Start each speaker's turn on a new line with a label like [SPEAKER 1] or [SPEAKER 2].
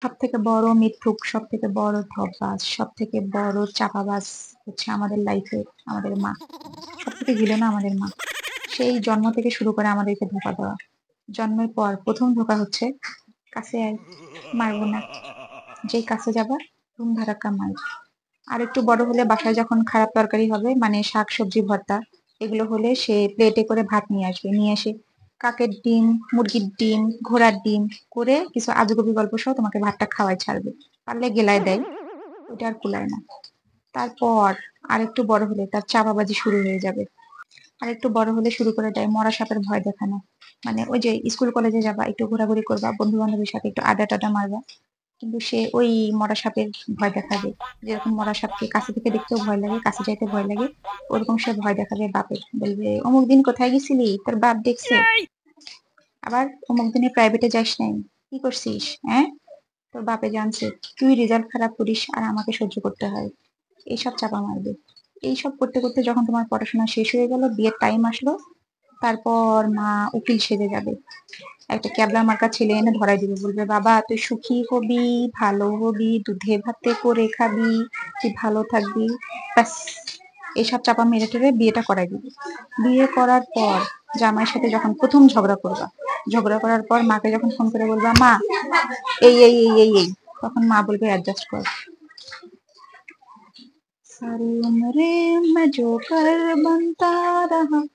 [SPEAKER 1] সবথেকে বড় মিথ্যুক, সবথেকে বড় ধোঁকাবাজ, সবথেকে বড় চাপাবাজ হচ্ছে আমাদের লাইফে আমাদের মা। সবথেকে ভিলেন আমাদের মা। সেই জন্ম থেকে শুরু করে আমাদেরকে ধোঁকা দেওয়া। জন্মের পর ১ম ধোঁকা হচ্ছে, "কাছে আয়, মারবো না। যেই কাছে যাবা ধুম ধাড়াক্কা মাইর।" আর একটু বড় হলে বাসায় যখন খারাপ তরকারি হবে মানে শাক-সবজি ভর্তা এগুলো হলে সে প্লেটে করে ভাত নিয়ে আসবে। নিয়ে এসে কাকের ডিম, মুরগির ডিম, ঘোড়ার ডিম করে কিছু আজগুবি গল্প সহ তোমাকে ভাতটা খাওয়ায় ছাড়বে। পারলে গেলায় দেয়, ওইটা আর কুলায় না। তারপর আরেকটু বড় হলে তার চাপাবাজি শুরু হয়ে যাবে। আরেকটু বড় হলে শুরু করে দেয় মরা সাপের ভয় দেখানো। মানে ওই যে স্কুল কলেজে যাবা, একটু ঘোরাঘুরি করবা, বন্ধু-বান্ধবের সাথে একটু আড্ডা-টাড্ডা মারবা। কিন্তু সে ওই মরা সাপের ভয় দেখাবে। যেরকম মরা সাপকে কাছে থেকে দেখতেও ভয় লাগে, কাছে যাইতে ভয় লাগে, ওরকম সে ভয় দেখাবে বাপের। বলবে, "অমুক দিন কোথায় গেছিলি? তোর বাপ দেখছে?" আবার, "অমুক দিনে প্রাইভেটে যাস নাই? কি করছিস? হ্যাঁ? তোর বাপে জানছে। তুই রেজাল্ট খারাপ করিস আর আমাকে সহ্য করতে হয়।" এইসব চাপা মারবে। এইসব করতে করতে যখন তোমার পড়াশোনা শেষ হয়ে গেল, বিয়ের টাইম আসলো, তারপর মা উকিল সেজে যাবে। একটা ক্যাবলা মার্কা ছেলে এনে ধরাই দিবে, বলবে, "বাবা তুই সুখী হবি, ভালো হবি, দুধে ভাতে করে খাবি, তুই ভালো থাকবি।" ব্যাস, এইসব চাপা মেরে টেরে বিয়েটা করাই দিবে। বিয়ে করার পর জামাইয়ের সাথে যখন প্রথম ঝগড়া করবা, ঝগড়া করার পর মাকে যখন ফোন করে বলবা, "মা এই এই এই এই এই", তখন মা বলবে, "অ্যাডজাস্ট কর। सारी उम्र मैं जोकर बनता रहा"।